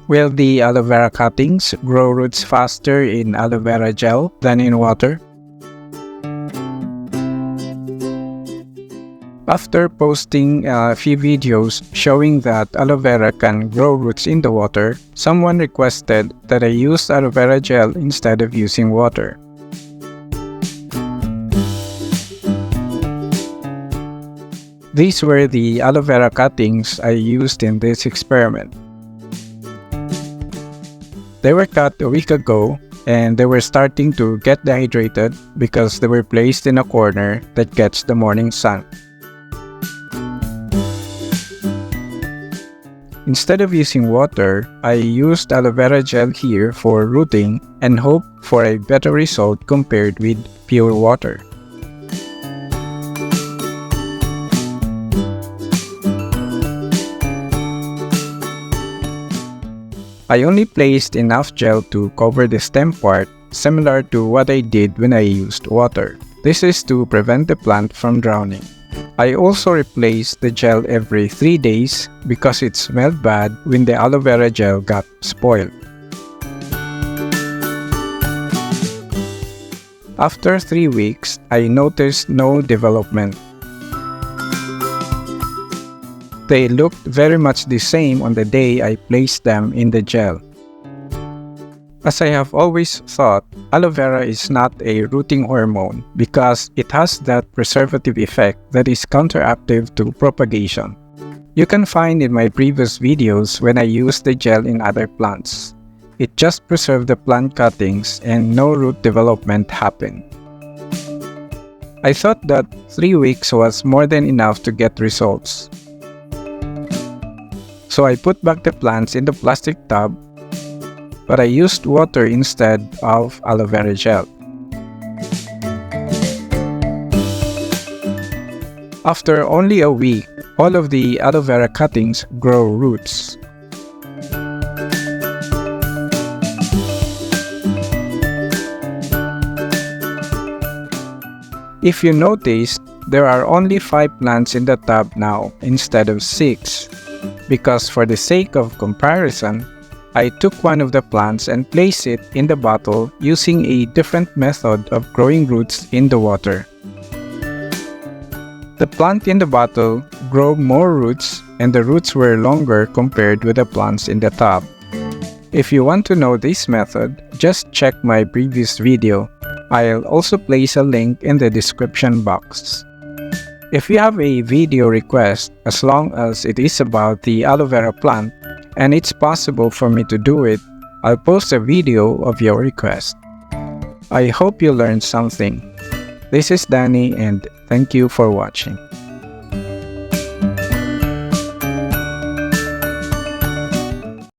Will the aloe vera cuttings grow roots faster in aloe vera gel than in water? After posting a few videos showing that aloe vera can grow roots in the water, someone requested that I use aloe vera gel instead of using water. These were the aloe vera cuttings I used in this experiment. They were cut a week ago and they were starting to get dehydrated because they were placed in a corner that gets the morning sun. Instead of using water, I used aloe vera gel here for rooting and hope for a better result compared with pure water. I only placed enough gel to cover the stem part, similar to what I did when I used water. This is to prevent the plant from drowning. I also replace the gel every 3 days because it smelled bad when the aloe vera gel got spoiled. After 3 weeks, I noticed no development. They looked very much the same on the day I placed them in the gel. As I have always thought, aloe vera is not a rooting hormone because it has that preservative effect that is counteractive to propagation. You can find in my previous videos when I used the gel in other plants. It just preserved the plant cuttings and no root development happened. I thought that 3 weeks was more than enough to get results. So I put back the plants in the plastic tub, but I used water instead of aloe vera gel. After only a week, all of the aloe vera cuttings grow roots. If you notice, there are only 5 plants in the tub now instead of 6, because for the sake of comparison, I took one of the plants and placed it in the bottle using a different method of growing roots in the water. The plant in the bottle grew more roots and the roots were longer compared with the plants in the tub. If you want to know this method, just check my previous video. I'll also place a link in the description box. If you have a video request, as long as it is about the aloe vera plant, and it's possible for me to do it, I'll post a video of your request. I hope you learned something. This is Danny and thank you for watching.